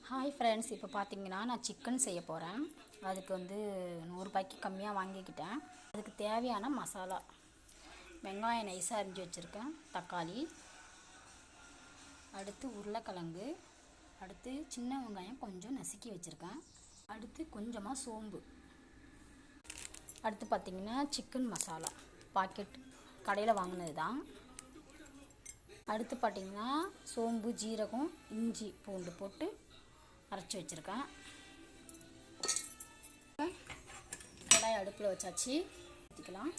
Hi friends, இப்போ பார்த்தீங்கன்னா நான் சிக்கன் செய்ய போகிறேன். அதுக்கு வந்து 100 ரூபாய்க்கு கம்மியாக வாங்கிக்கிட்டேன். அதுக்கு தேவையான மசாலா: வெங்காயம் நைஸாக அரிஞ்சு வச்சுருக்கேன், தக்காளி, அடுத்து உருளைக்கிழங்கு, அடுத்து சின்ன வெங்காயம் கொஞ்சம் நசுக்கி வச்சுருக்கேன், அடுத்து கொஞ்சமாக சோம்பு, அடுத்து பார்த்திங்கன்னா சிக்கன் மசாலா பாக்கெட் கடையில் வாங்கினது தான். அடுத்து பார்த்திங்கன்னா சோம்பு, ஜீரகம், இஞ்சி, பூண்டு போட்டு அரைச்சி வச்சுருக்கேன். கடாய் அடுப்பில் வச்சாச்சு, ஊற்றிக்கலாம்.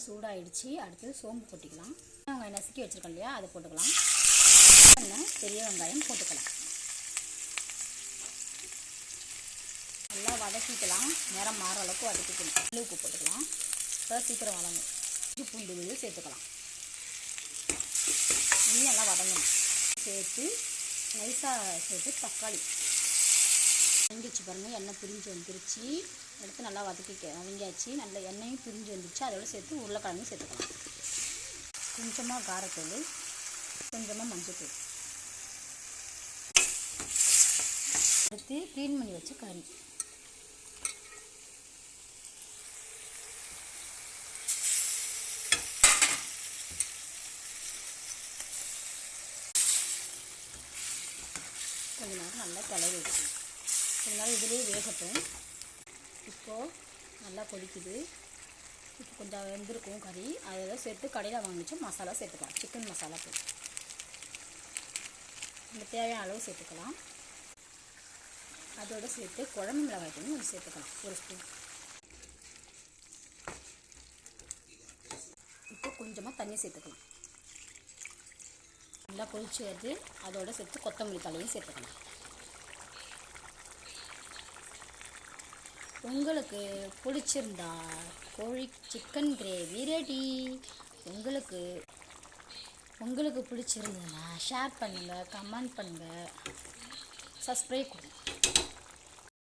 சூடாகிடுச்சு. அடுத்து சோம்பு போட்டிக்கலாம். வெங்காயம் நசுக்கி வச்சுருக்கோம் இல்லையா, அதை போட்டுக்கலாம். பெரிய வெங்காயம் போட்டுக்கலாம். நல்லா வதக்கிக்கலாம். நிறம் மாற அளவுக்கு வதக்கிக்கலாம். உப்பு போட்டுக்கலாம். இப்போ சீக்கிரம் வதங்கும். இஞ்சி பூண்டு விழுது சேர்த்துக்கலாம். இன்னும் நல்லா வதங்கணும். சேர்த்து நைஸாக சேர்த்து தக்காளி வதங்கிச்சு பாருங்கள். எண்ணெய் பிரிஞ்சு வந்துருச்சு. எடுத்து நல்லா வதங்கியாச்சு. நல்லா எண்ணெயும் பிரிஞ்சு வந்துருச்சு. அதோட சேர்த்து உருளைக்கிழங்கு சேர்த்துக்கலாம். கொஞ்சமாக காரத்தூள், கொஞ்சமாக மஞ்சள்தூள், அடுத்து க்ளீன் பண்ணி வச்ச கறி, கொஞ்ச நேரம் நல்லா கிளறி வச்சுக்கணும். கொஞ்ச நேரம் இதிலே வேகட்டும். இப்போது நல்லா கொதிக்குது. இப்போ கொஞ்சம் வெந்திருக்கும் கறி. அதெல்லாம் சேர்த்து கடையில் வாங்கிச்சு மசாலா சேர்த்துக்கலாம். சிக்கன் மசாலா போட்டு இந்த தேவையான அளவு சேர்த்துக்கலாம். அதோடு சேர்த்து குழம்பு மிளகாய் தூள் கொஞ்சம் சேர்த்துக்கலாம், ஒரு ஸ்பூன். இப்போ கொஞ்சமாக தண்ணி சேர்த்துக்கலாம். நல்லா கொதிச்சு வருது. அதோடு சேர்த்து கொத்தமல்லி தலையும் சேர்த்துக்கலாம். உங்களுக்கு பிடிச்சிருந்தா கோழி சிக்கன் கிரேவி ரெடி. உங்களுக்கு பிடிச்சிருந்ததுன்னா ஷேர் பண்ணுங்கள், கமெண்ட் பண்ணுங்கள், சப்ஸ்கிரைப் பண்ணுங்கள்.